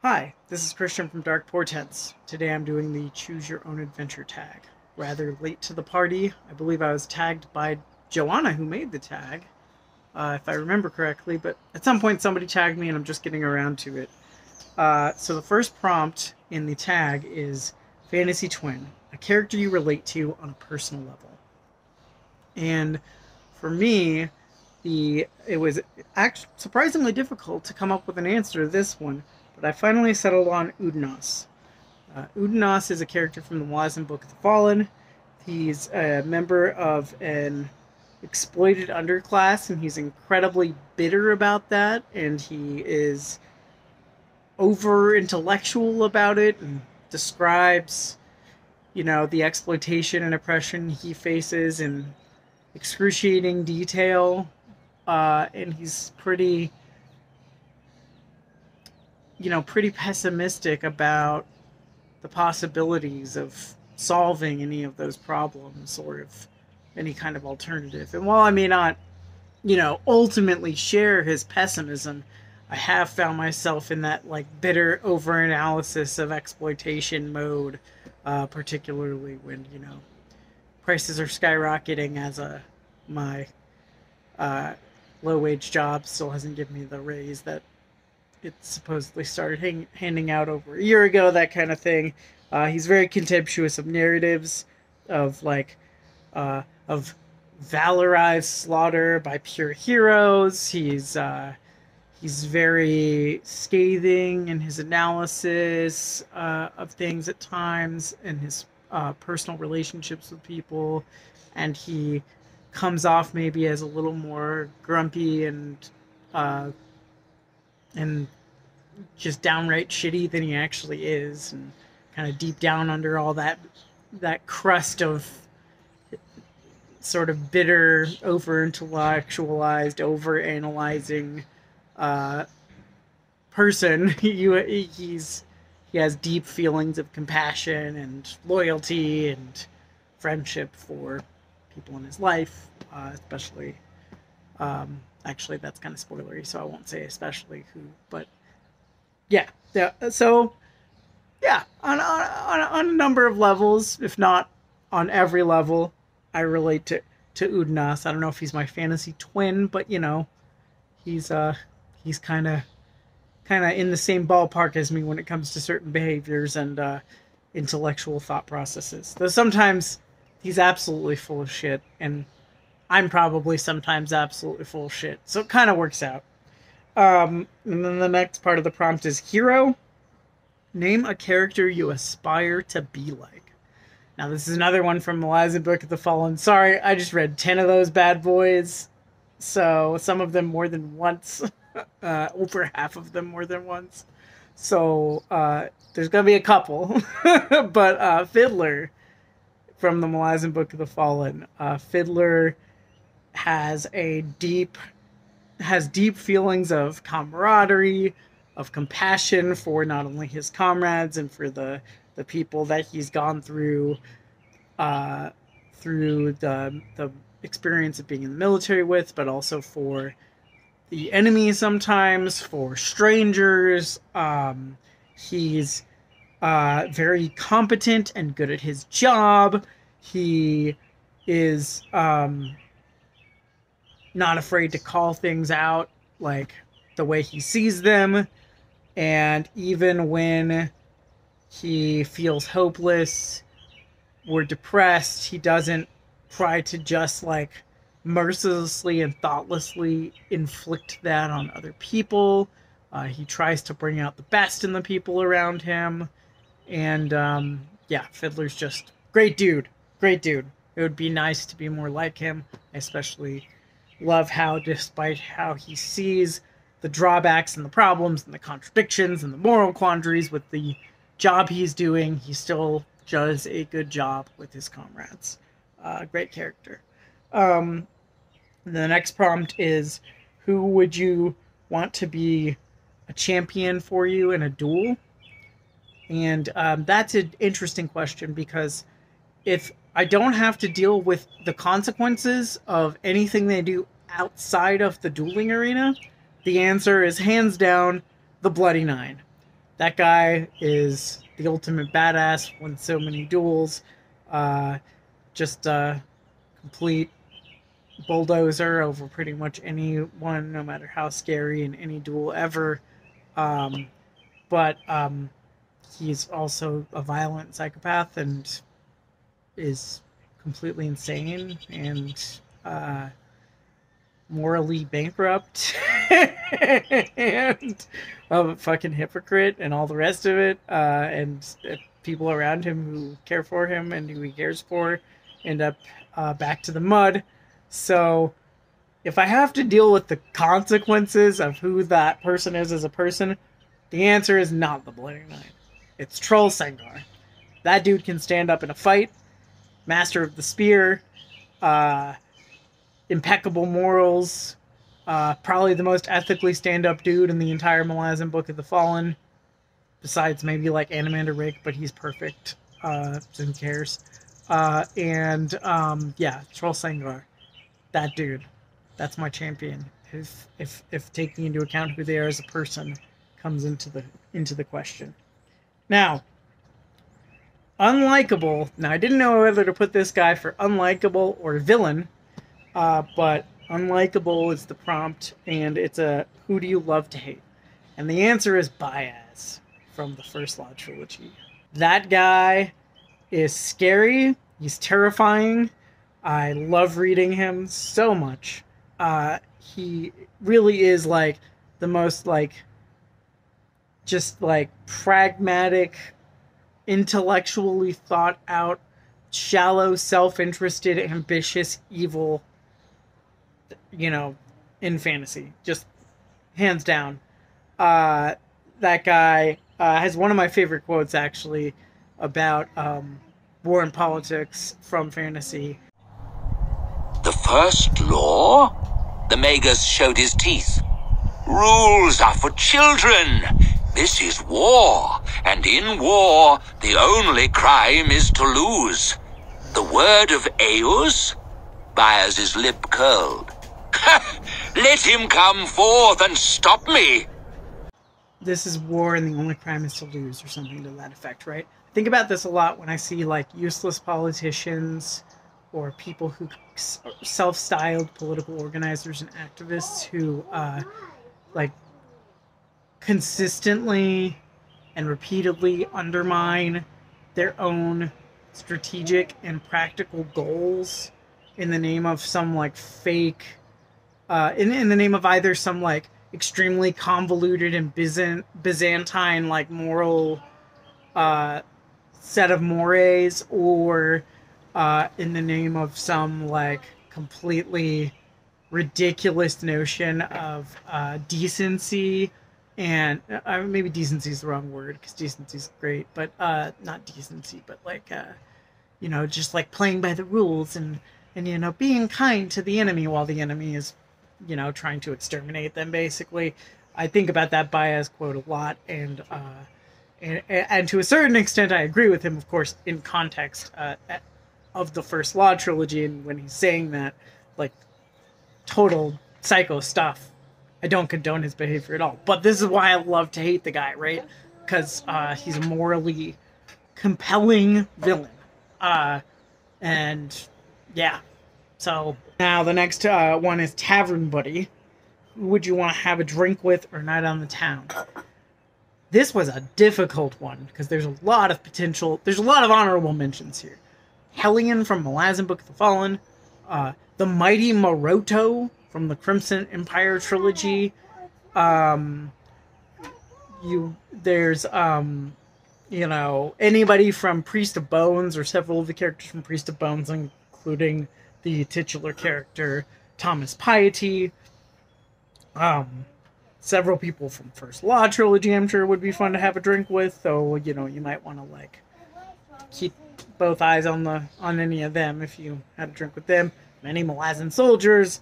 Hi, this is Christian from Dark Portents. Today I'm doing the Choose Your Own Adventure tag. Rather late to the party. I believe I was tagged by Johanna, who made the tag, if I remember correctly, but at some point somebody tagged me and I'm just getting around to it. So the first prompt in the tag is Fantasy Twin, a character you relate to on a personal level. And for me, it was actually surprisingly difficult to come up with an answer to this one, but I finally settled on Udnos. Udnos is a character from the Wisen Book of the Fallen. He's a member of an exploited underclass, and he's incredibly bitter about that, and he is over intellectual about it and describes, the exploitation and oppression he faces in excruciating detail. And he's pretty pessimistic about the possibilities of solving any of those problems or of any kind of alternative. And while I may not, ultimately share his pessimism, I have found myself in that bitter over-analysis of exploitation mode, particularly when prices are skyrocketing as my low-wage job still hasn't given me the raise that it supposedly started handing out over a year ago, that kind of thing. He's very contemptuous of narratives, of of valorized slaughter by pure heroes. He's very scathing in his analysis of things at times, and his personal relationships with people, and he comes off maybe as a little more grumpy uh, and just downright shitty than he actually is, and kind of deep down under all that crust of sort of bitter, over intellectualized, over analyzing person. He has deep feelings of compassion and loyalty and friendship for people in his life, especially. Actually, that's kind of spoilery, so I won't say especially who. But yeah. So yeah, on a number of levels, if not on every level, I relate to Udnas. I don't know if he's my fantasy twin, but he's he's kind of in the same ballpark as me when it comes to certain behaviors and intellectual thought processes. Though sometimes he's absolutely full of shit, and I'm probably sometimes absolutely full of shit. So it kind of works out. And then the next part of the prompt is hero. Name a character you aspire to be like. Now, this is another one from the Wisen Book of the Fallen. Sorry, I just read 10 of those bad boys. So some of them more than once. Over half of them more than once. So there's going to be a couple. But Fiddler from the Malazan Book of the Fallen. Fiddler has deep feelings of camaraderie, of compassion for not only his comrades and for the people that he's gone through the experience of being in the military with, but also for the enemy sometimes, for strangers. He's very competent and good at his job. He is not afraid to call things out like the way he sees them. And even when he feels hopeless or depressed, he doesn't try to just mercilessly and thoughtlessly inflict that on other people. He tries to bring out the best in the people around him. And Fiddler's just great dude. Great dude. It would be nice to be more like him. I especially love how, despite how he sees the drawbacks and the problems and the contradictions and the moral quandaries with the job he's doing, he still does a good job with his comrades. Great character. The next prompt is, who would you want to be a champion for you in a duel? And that's an interesting question, because if I don't have to deal with the consequences of anything they do outside of the dueling arena, the answer is hands down the Bloody Nine. That guy is the ultimate badass, won so many duels, just a complete bulldozer over pretty much anyone, no matter how scary in any duel ever. But he's also a violent psychopath and is completely insane and morally bankrupt and a fucking hypocrite and all the rest of it. And people around him who care for him and who he cares for end up back to the mud. So if I have to deal with the consequences of who that person is as a person, the answer is not the Bloody Knight. It's Troll Sengar. That dude can stand up in a fight, master of the spear, impeccable morals, probably the most ethically stand-up dude in the entire Malazan Book of the Fallen, besides maybe like Animander Rake, but he's perfect, so who cares? Yeah, Troll Sengar. That dude. That's my champion. If taking into account who they are as a person comes into the question. Now, Unlikable. Now, I didn't know whether to put this guy for Unlikable or Villain, but Unlikable is the prompt, and it's a who do you love to hate? And the answer is Baez from the First Law trilogy. That guy is scary. He's terrifying. I love reading him so much. He really is like the most like just like pragmatic, intellectually thought out, shallow, self-interested, ambitious, evil, in fantasy. Just hands down. That guy has one of my favorite quotes actually about war and politics from fantasy. The first law? The Magus showed his teeth. Rules are for children. This is war, and in war, the only crime is to lose. The word of Eos? Baez's lip curled. Let him come forth and stop me. This is war, and the only crime is to lose, or something to that effect, right? I think about this a lot when I see, like, useless politicians or people who self-styled political organizers and activists who, consistently and repeatedly undermine their own strategic and practical goals in the name of some, like, fake, in the name of either some, like, extremely convoluted and Byzantine, like, moral set of mores, or in the name of some, like, completely ridiculous notion of decency. And maybe decency is the wrong word, because decency is great, but not decency, but like, just like playing by the rules and being kind to the enemy while the enemy is, trying to exterminate them, basically. I think about that Baez quote a lot, and to a certain extent, I agree with him, of course, in context of the First Law trilogy, and when he's saying that, like, total psycho stuff. I don't condone his behavior at all. But this is why I love to hate the guy, right? Because he's a morally compelling villain. And, yeah. So, now the next one is Tavern Buddy. Who would you want to have a drink with or night on the town? This was a difficult one, because there's a lot of potential... There's a lot of honorable mentions here. Hellion from Malazan Book of the Fallen. The Mighty Maroto from the Crimson Empire trilogy. There's anybody from Priest of Bones, or several of the characters from Priest of Bones, including the titular character Thomas Piety. Several people from First Law trilogy, I'm sure, would be fun to have a drink with, though, you might want to, like, keep both eyes on any of them if you had a drink with them. Many Malazan soldiers,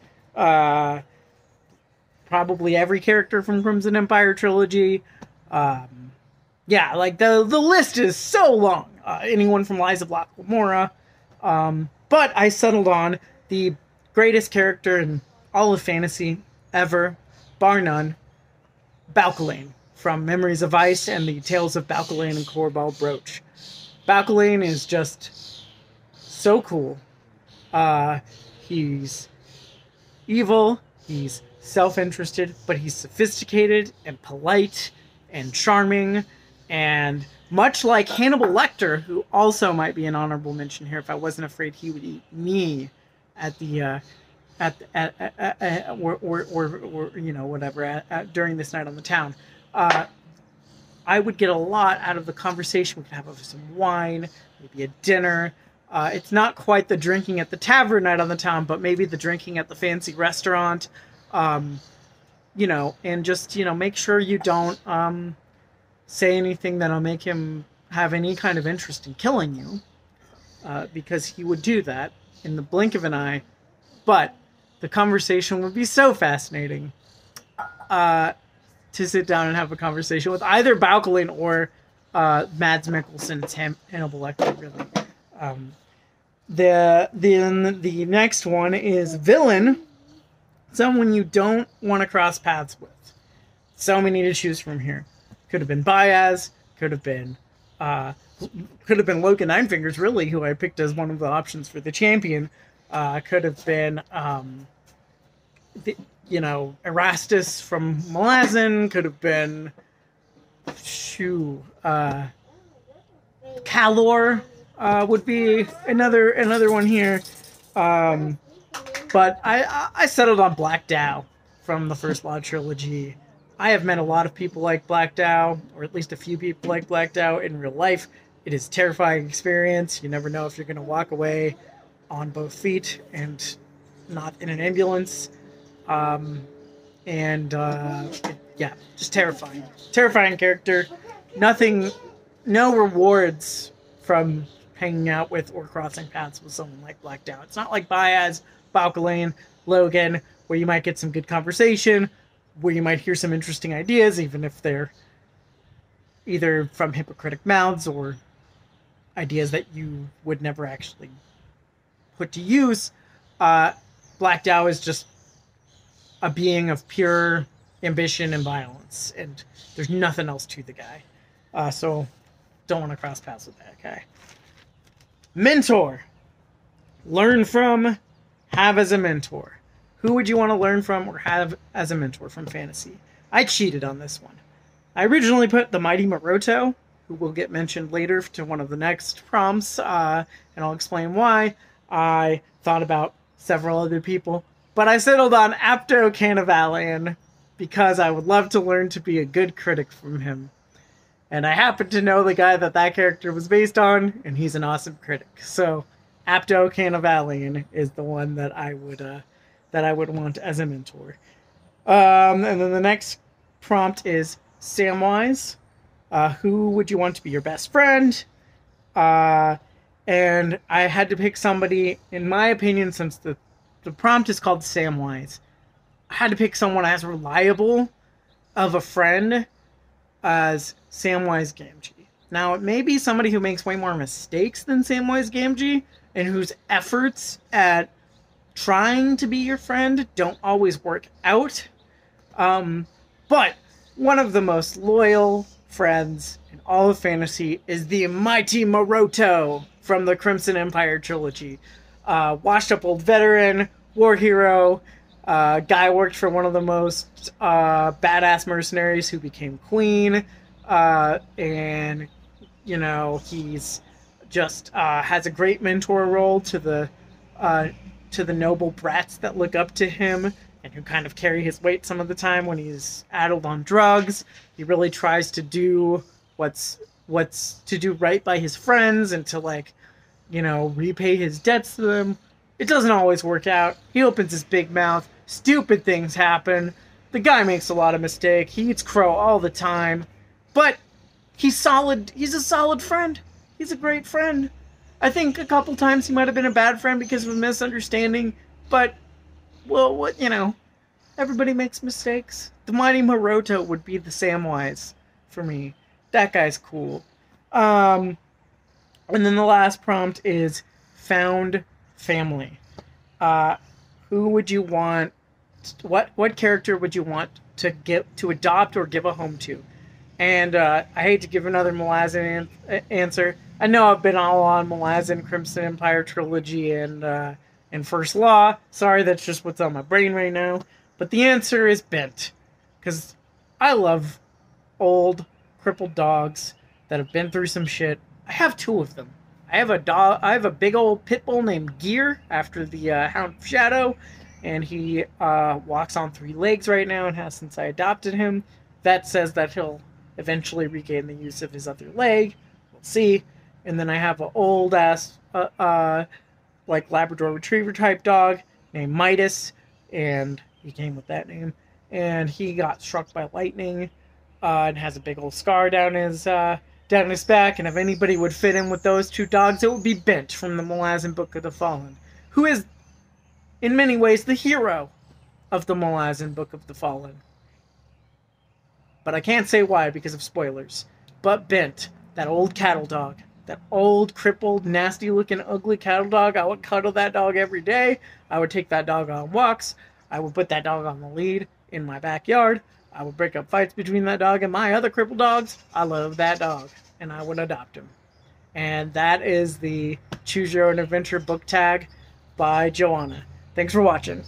probably every character from Crimson Empire trilogy. Yeah, like, the list is so long. Anyone from Lies of Locke Lamora. But I settled on the greatest character in all of fantasy ever, bar none, Balculain from Memories of Ice and the Tales of Balcolain and Corbel Brooch. Balcolain is just so cool. He's evil, he's self-interested, but he's sophisticated and polite and charming, and much like Hannibal Lecter, who also might be an honorable mention here if I wasn't afraid he would eat me at the or you know, whatever, during this night on the town. I would get a lot out of the conversation. We could have some wine, maybe a dinner. It's not quite the drinking at the tavern night on the town, but maybe the drinking at the fancy restaurant. You know, and just, you know, make sure you don't say anything that'll make him have any kind of interest in killing you, because he would do that in the blink of an eye. But the conversation would be so fascinating to sit down and have a conversation with either Balcolain or Mads Mikkelsen's Hannibal Lecter, really. Then the next one is villain, someone you don't want to cross paths with. So many to choose from here. Could have been Baez, could have been Logan Ninefingers, really, who I picked as one of the options for the champion. Could have been, you know, Erastus from Malazan. Could have been, Calor would be another one here. But I settled on Black Dow from the First Law trilogy. I have met a lot of people like Black Dow, or at least a few people like Black Dow in real life. It is a terrifying experience. You never know if you're going to walk away on both feet and not in an ambulance. Yeah, just terrifying. Terrifying character. No rewards from hanging out with or crossing paths with someone like Black Dow. It's not like Baez, Balcolain, Logan, where you might get some good conversation, where you might hear some interesting ideas, even if they're either from hypocritic mouths or ideas that you would never actually put to use. Black Dow is just a being of pure ambition and violence, and there's nothing else to the guy. So don't want to cross paths with that guy. Mentor. Learn from, have as a mentor. Who would you want to learn from or have as a mentor from fantasy? I cheated on this one. I originally put the Mighty Maroto, who will get mentioned later to one of the next prompts, and I'll explain why. I thought about several other people, but I settled on Apto Cannavalian because I would love to learn to be a good critic from him. And I happen to know the guy that character was based on, and he's an awesome critic. So Apto Cannavalian is the one that I would want as a mentor. And then the next prompt is Samwise. Who would you want to be your best friend? And I had to pick somebody, in my opinion, since the prompt is called Samwise, I had to pick someone as reliable of a friend as Samwise Gamgee. Now, it may be somebody who makes way more mistakes than Samwise Gamgee, and whose efforts at trying to be your friend don't always work out. But one of the most loyal friends in all of fantasy is the mighty Maroto from the Crimson Empire trilogy. Washed up old veteran, war hero, guy worked for one of the most badass mercenaries who became queen, and you know, he's just has a great mentor role to the noble brats that look up to him and who kind of carry his weight some of the time when he's addled on drugs. He really tries to do what's to do right by his friends and to, like, you know, repay his debts to them. It doesn't always work out. He opens his big mouth. Stupid things happen. The guy makes a lot of mistakes. He eats crow all the time. But he's solid. He's a solid friend. He's a great friend. I think a couple times he might have been a bad friend because of a misunderstanding. But, well, what, you know, everybody makes mistakes. The mighty Maroto would be the Samwise for me. That guy's cool. And then the last prompt is found family. Who would you want? What character would you want to adopt or give a home to? And I hate to give another Malazan answer. I know I've been all on Malazan, Crimson Empire trilogy, and First Law. Sorry, that's just what's on my brain right now. But the answer is Bent, because I love old, crippled dogs that have been through some shit. I have two of them. I have a dog. I have a big old pit bull named Gear after the Hound of Shadow, and he walks on three legs right now and has since I adopted him. That says that he'll eventually regain the use of his other leg. We'll see. And then I have an old ass like Labrador Retriever type dog named Midas, and he came with that name. And he got struck by lightning and has a big old scar down his back. And if anybody would fit in with those two dogs, it would be Bent from the Malazan Book of the Fallen, who is in many ways the hero of the Malazan Book of the Fallen. But I can't say why because of spoilers. But Bent, that old cattle dog, that old, crippled, nasty-looking, ugly cattle dog, I would cuddle that dog every day. I would take that dog on walks. I would put that dog on the lead in my backyard. I would break up fights between that dog and my other crippled dogs. I love that dog, and I would adopt him. And that is the Choose Your Own Adventure book tag by Johanna. Thanks for watching.